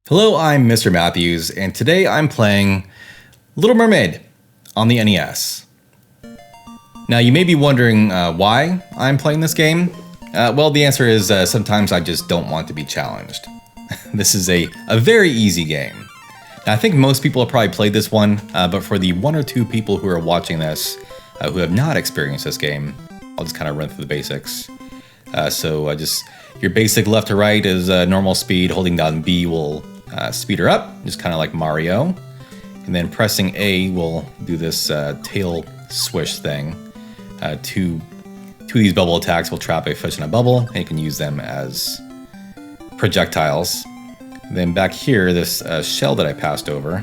Hello, I'm Mr. Matthews, and today I'm playing Little Mermaid on the NES. Now, you may be wondering why I'm playing this game. Well, the answer is sometimes I just don't want to be challenged. This is a very easy game. Now, I think most people have probably played this one, but for the one or two people who are watching this who have not experienced this game, I'll just kind of run through the basics. Your basic left to right is normal speed. Holding down B will speed her up, just kind of like Mario. And then pressing A will do this tail swish thing. Two of these bubble attacks will trap a fish in a bubble, and you can use them as projectiles. And then back here, this shell that I passed over.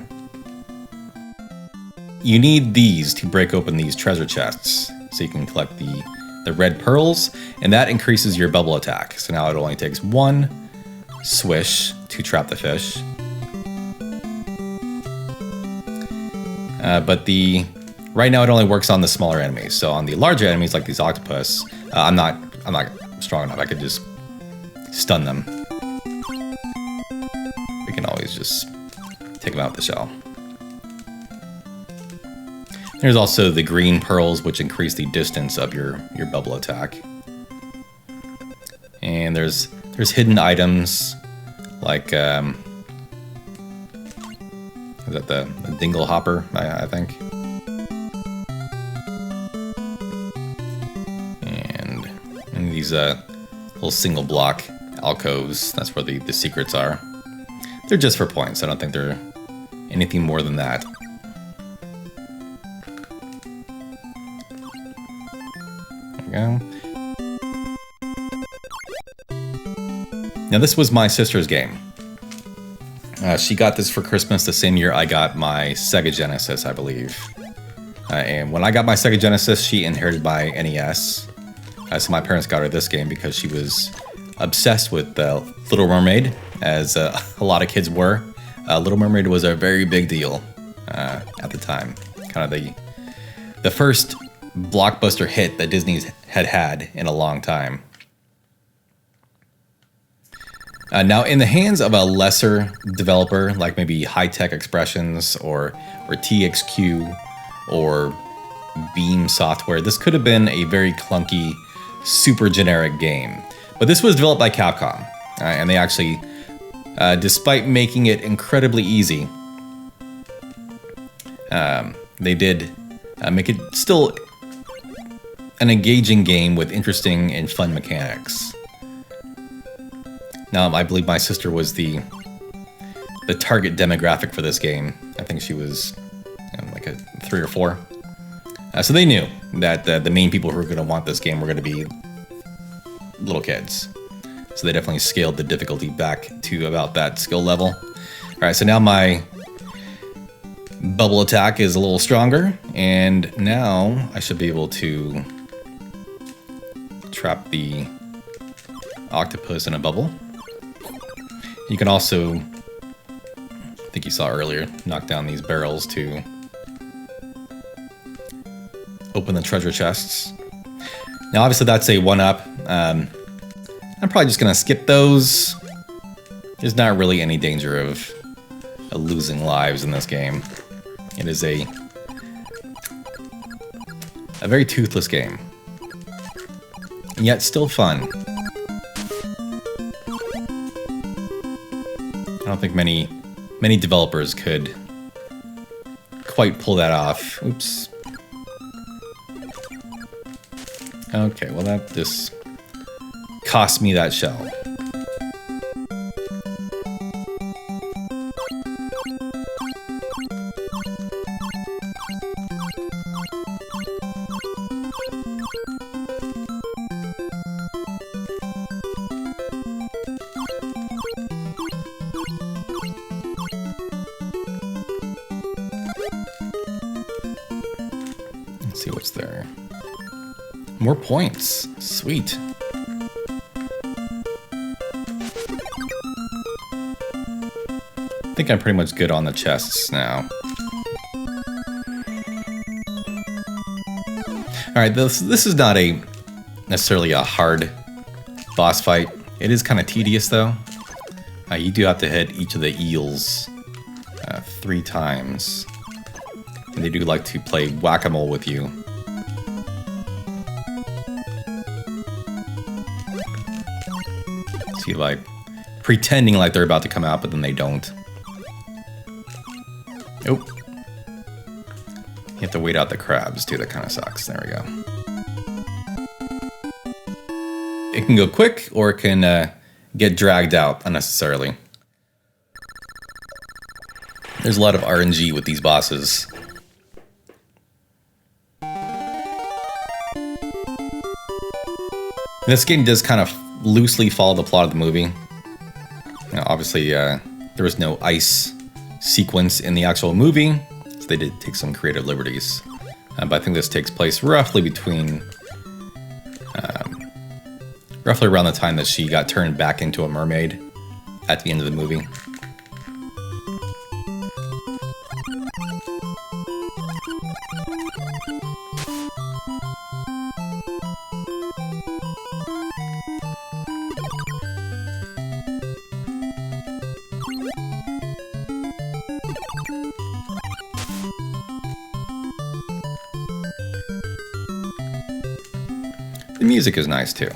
You need these to break open these treasure chests, so you can collect the red pearls, and that increases your bubble attack. So now it only takes one swish to trap the fish. But right now it only works on the smaller enemies. So on the larger enemies like these octopus, I'm not strong enough. I could just stun them. We can always just take them out with the shell. There's also the green pearls, which increase the distance of your bubble attack. And there's hidden items like is that the dingle hopper, I think. And these little single block alcoves, that's where the secrets are. They're just for points. I don't think they're anything more than that. There we go. Now this was my sister's game. She got this for Christmas the same year I got my Sega Genesis, I believe. And when I got my Sega Genesis, she inherited my NES. So my parents got her this game because she was obsessed with Little Mermaid, as a lot of kids were. Little Mermaid was a very big deal at the time. Kind of the first blockbuster hit that Disney had in a long time. Now, in the hands of a lesser developer, like maybe High Tech Expressions or TXQ or Beam Software, this could have been a very clunky, super generic game. But this was developed by Capcom, and they actually, despite making it incredibly easy, they did make it still an engaging game with interesting and fun mechanics. Now, I believe my sister was the target demographic for this game. I think she was like a 3 or 4. So they knew that the main people who were going to want this game were going to be little kids. So they definitely scaled the difficulty back to about that skill level. All right, so now my bubble attack is a little stronger, and now I should be able to trap the octopus in a bubble. You can also, I think you saw earlier, knock down these barrels to open the treasure chests. Now, obviously, that's a 1-up. I'm probably just going to skip those. There's not really any danger of losing lives in this game. It is a very toothless game, and yet still fun. I don't think many developers could quite pull that off. Oops. Okay, well that just cost me that shell. Let's see what's there. More points. Sweet. I think I'm pretty much good on the chests now. Alright, this is not necessarily a hard boss fight. It is kind of tedious though. You do have to hit each of the eels 3 times. And they do like to play whack-a-mole with you. See, like, pretending like they're about to come out, but then they don't. Nope. You have to wait out the crabs, too. That kind of sucks. There we go. It can go quick, or it can get dragged out unnecessarily. There's a lot of RNG with these bosses. This game does kind of loosely follow the plot of the movie. Now, obviously, there was no ice sequence in the actual movie, so they did take some creative liberties. But I think this takes place roughly between... roughly around the time that she got turned back into a mermaid at the end of the movie. The music is nice too.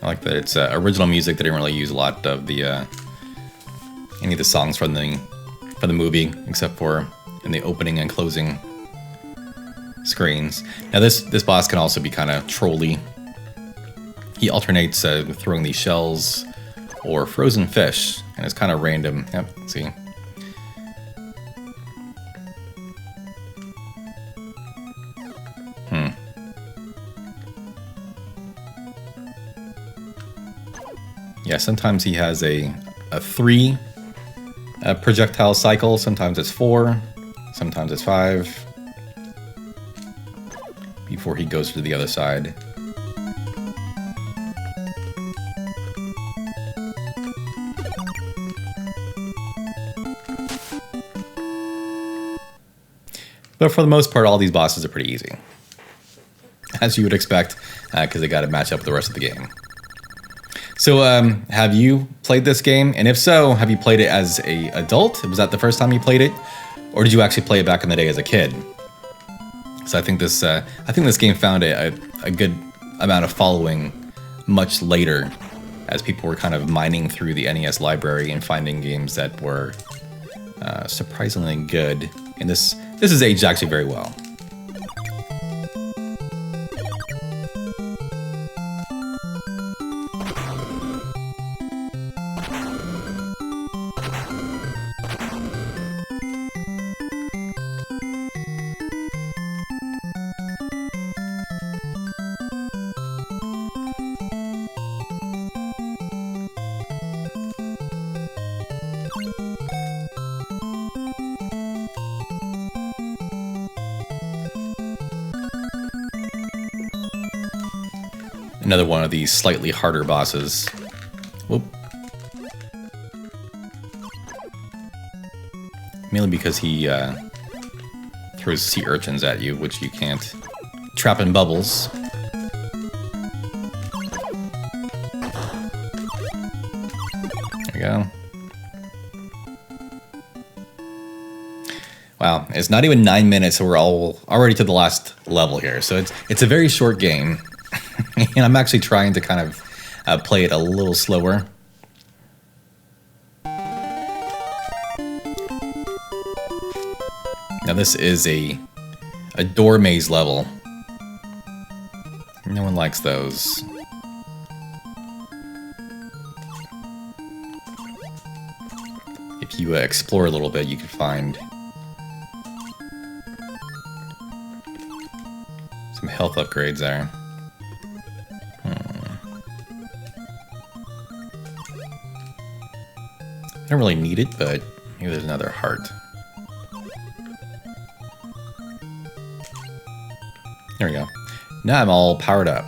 I like that it's original music. They didn't really use a lot of the any of the songs from the movie, except for in the opening and closing screens. Now this boss can also be kind of trolly. He alternates throwing these shells or frozen fish, and it's kind of random. Yep, see. Yeah, sometimes he has a 3 projectile cycle, sometimes it's 4, sometimes it's 5, before he goes to the other side. But for the most part, all these bosses are pretty easy, as you would expect, because they got to match up with the rest of the game. So, have you played this game? And if so, have you played it as an adult? Was that the first time you played it? Or did you actually play it back in the day as a kid? So I think this game found a good amount of following much later, as people were kind of mining through the NES library and finding games that were surprisingly good. And this is aged actually very well. Another one of these slightly harder bosses. Whoop. Mainly because he throws sea urchins at you, which you can't trap in bubbles. There we go. Wow, it's not even 9 minutes, so we're already to the last level here. So it's a very short game. And I'm actually trying to kind of play it a little slower. Now this is a door maze level. No one likes those. If you explore a little bit, you can find some health upgrades there. I don't really need it, but maybe there's another heart. There we go. Now I'm all powered up.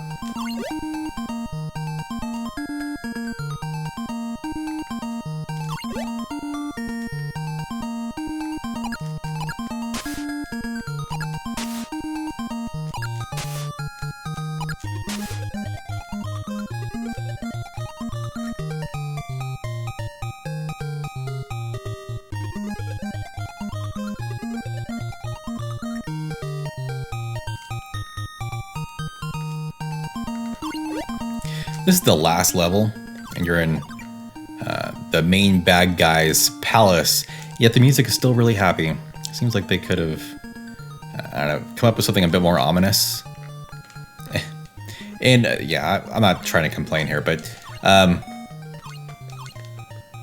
This is the last level, and you're in the main bad guy's palace, yet the music is still really happy. Seems like they could have, I don't know, come up with something a bit more ominous. And yeah, I'm not trying to complain here, but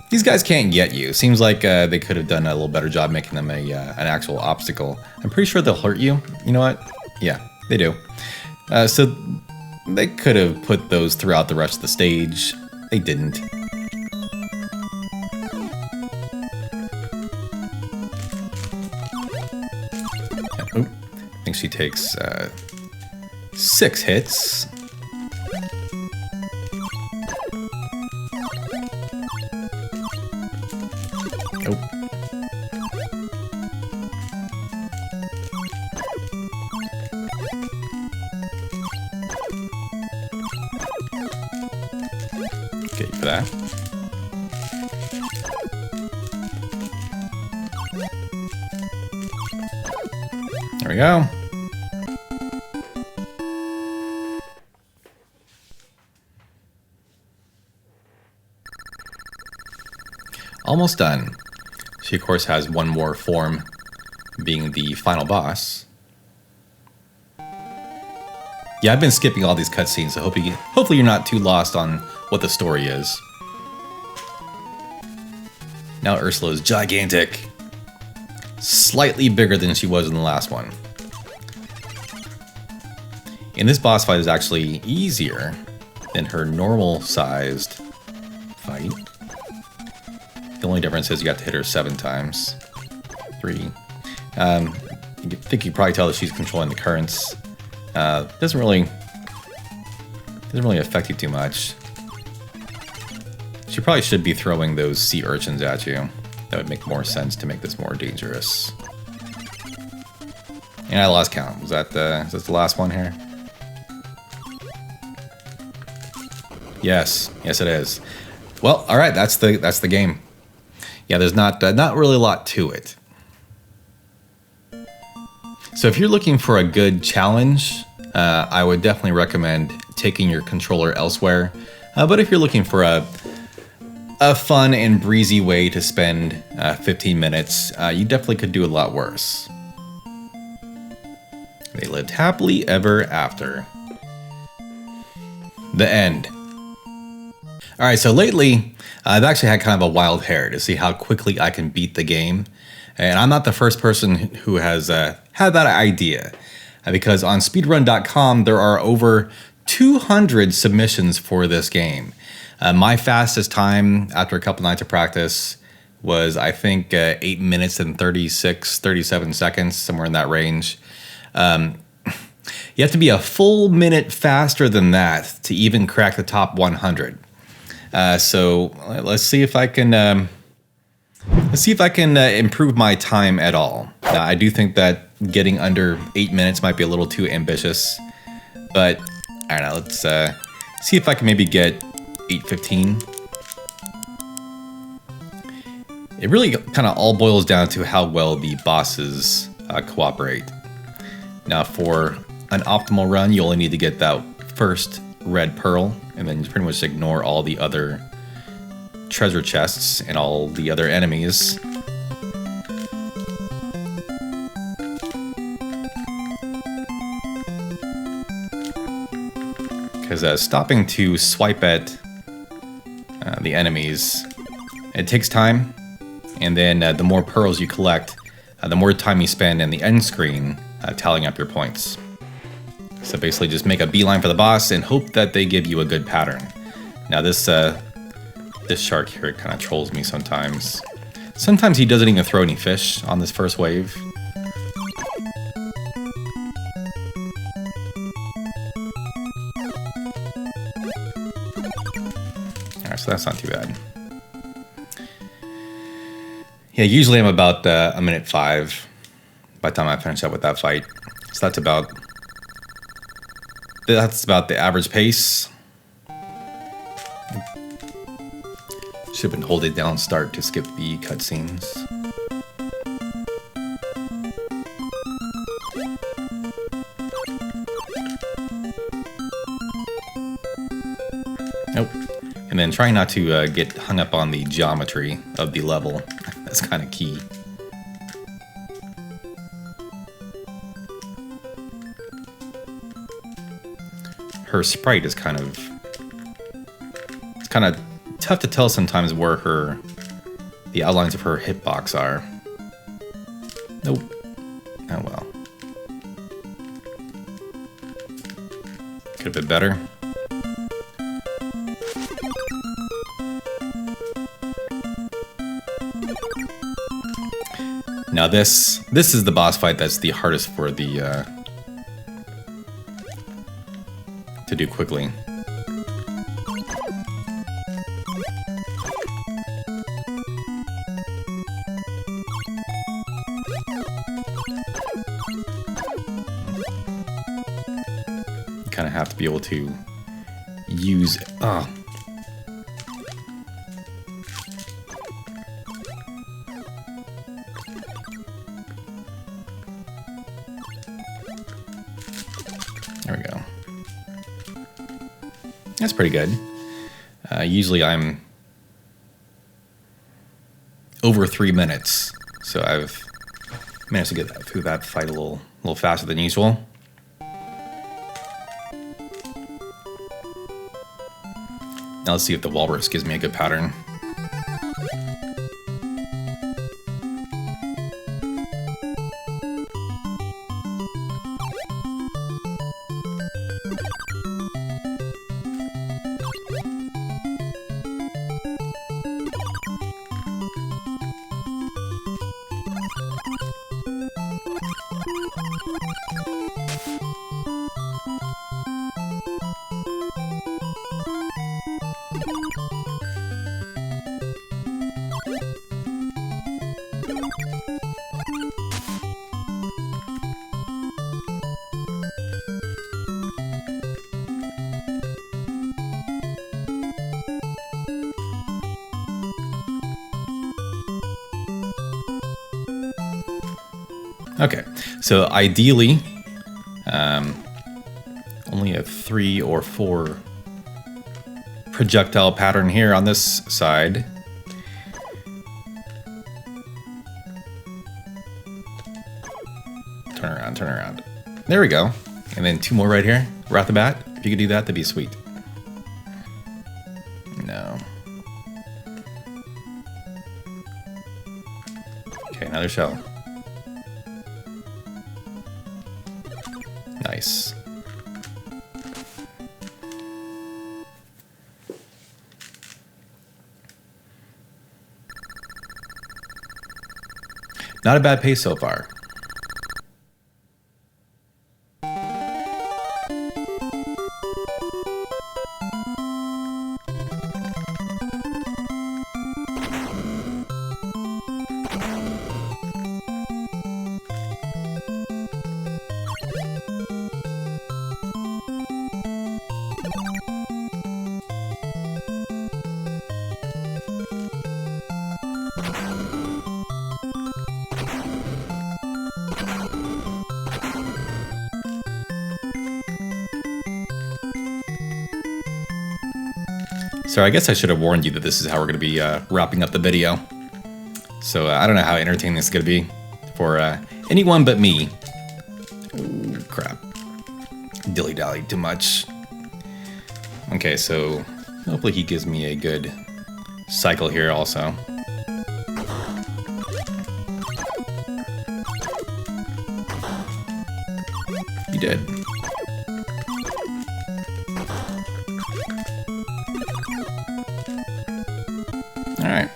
these guys can't get you. Seems like they could have done a little better job making them an actual obstacle. I'm pretty sure they'll hurt you. You know what? Yeah, they do. So they could have put those throughout the rest of the stage. They didn't. Oh, I think she takes 6 hits. For that. There we go. Almost done. She of course has one more form, being the final boss. Yeah, I've been skipping all these cutscenes, so hopefully you're not too lost on what the story is. Now Ursula is gigantic. Slightly bigger than she was in the last one. And this boss fight is actually easier than her normal sized fight. The only difference is you got to hit her 7 times. 3. I think you can probably tell that she's controlling the currents. Doesn't really affect you too much. She probably should be throwing those sea urchins at you. That would make more sense to make this more dangerous. And I lost count. Is that the last one here? Yes, yes it is. Well, all right, that's the game. Yeah, there's not really a lot to it. So if you're looking for a good challenge, I would definitely recommend taking your controller elsewhere. But if you're looking for a fun and breezy way to spend 15 minutes, you definitely could do a lot worse. They lived happily ever after. The end. All right, so lately, I've actually had kind of a wild hair to see how quickly I can beat the game. And I'm not the first person who has had that idea, because on speedrun.com, there are over 200 submissions for this game. My fastest time after a couple nights of practice was, I think, 8 minutes and 37 seconds, somewhere in that range. You have to be a full minute faster than that to even crack the top 100. So let's see if I can improve my time at all. Now, I do think that getting under 8 minutes might be a little too ambitious, but I don't know. Let's see if I can maybe get 8:15. It really kind of all boils down to how well the bosses cooperate. Now, for an optimal run, you only need to get that first red pearl, and then you pretty much ignore all the other treasure chests and all the other enemies. Because stopping to swipe at the enemies, it takes time, and then the more pearls you collect, the more time you spend in the end screen tallying up your points. So basically just make a beeline for the boss and hope that they give you a good pattern. Now this shark here kind of trolls me sometimes. Sometimes he doesn't even throw any fish on this first wave. Alright, so that's not too bad. Yeah, usually I'm about a minute 5 by the time I finish up with that fight. So that's about the average pace. Should have been holding down start to skip the cutscenes. And then trying not to get hung up on the geometry of the level. That's kind of key. Her sprite is kind of... It's kind of tough to tell sometimes where the outlines of her hitbox are. Nope. Oh well. Could have been better. Now this is the boss fight that's the hardest for the to do quickly. You kind of have to be able to use There we go. That's pretty good. Usually I'm over 3 minutes, so I've managed to get through that fight a little faster than usual. Now let's see if the walrus gives me a good pattern. Okay, so ideally, only a 3 or 4 projectile pattern here on this side. Turn around, turn around. There we go. And then 2 more right here, right off the bat. If you could do that, that'd be sweet. No. Okay, another shell. Nice. Not a bad pace so far. So I guess I should have warned you that this is how we're going to be wrapping up the video. So I don't know how entertaining this is going to be for anyone but me. Ooh, crap. Dilly-dally too much. Okay, so hopefully he gives me a good cycle here also. You did. All right.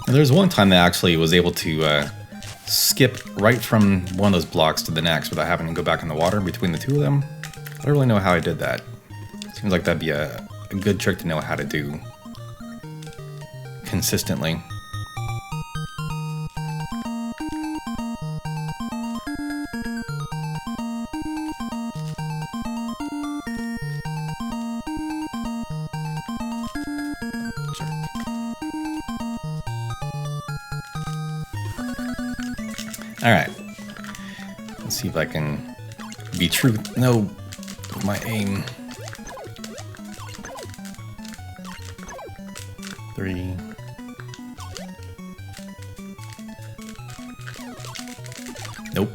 There's one time that I actually was able to skip right from one of those blocks to the next without having to go back in the water between the two of them. I don't really know how I did that. Seems like that'd be a good trick to know how to do consistently. All right, let's see if I can be true. No, with my aim. 3. Nope.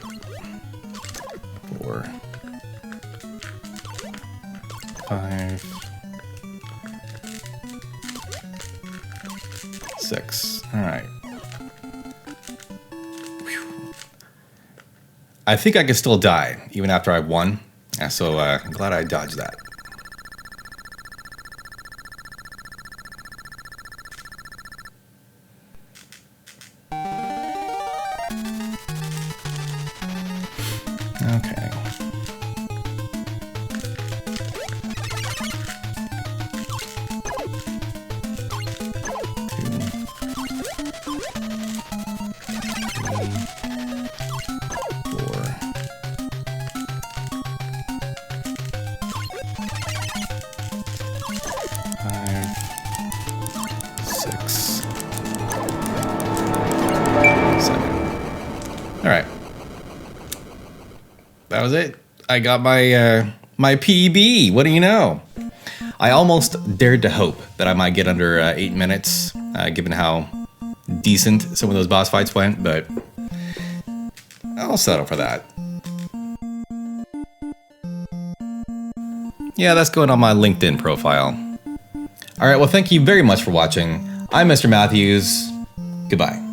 4. 5. 6. All right. I think I could still die, even after I won. So I'm glad I dodged that. Okay. Alright. That was it. I got my my PB. What do you know? I almost dared to hope that I might get under 8 minutes, given how decent some of those boss fights went, but I'll settle for that. Yeah, that's going on my LinkedIn profile. Alright, well, thank you very much for watching. I'm Mr. Matthews. Goodbye.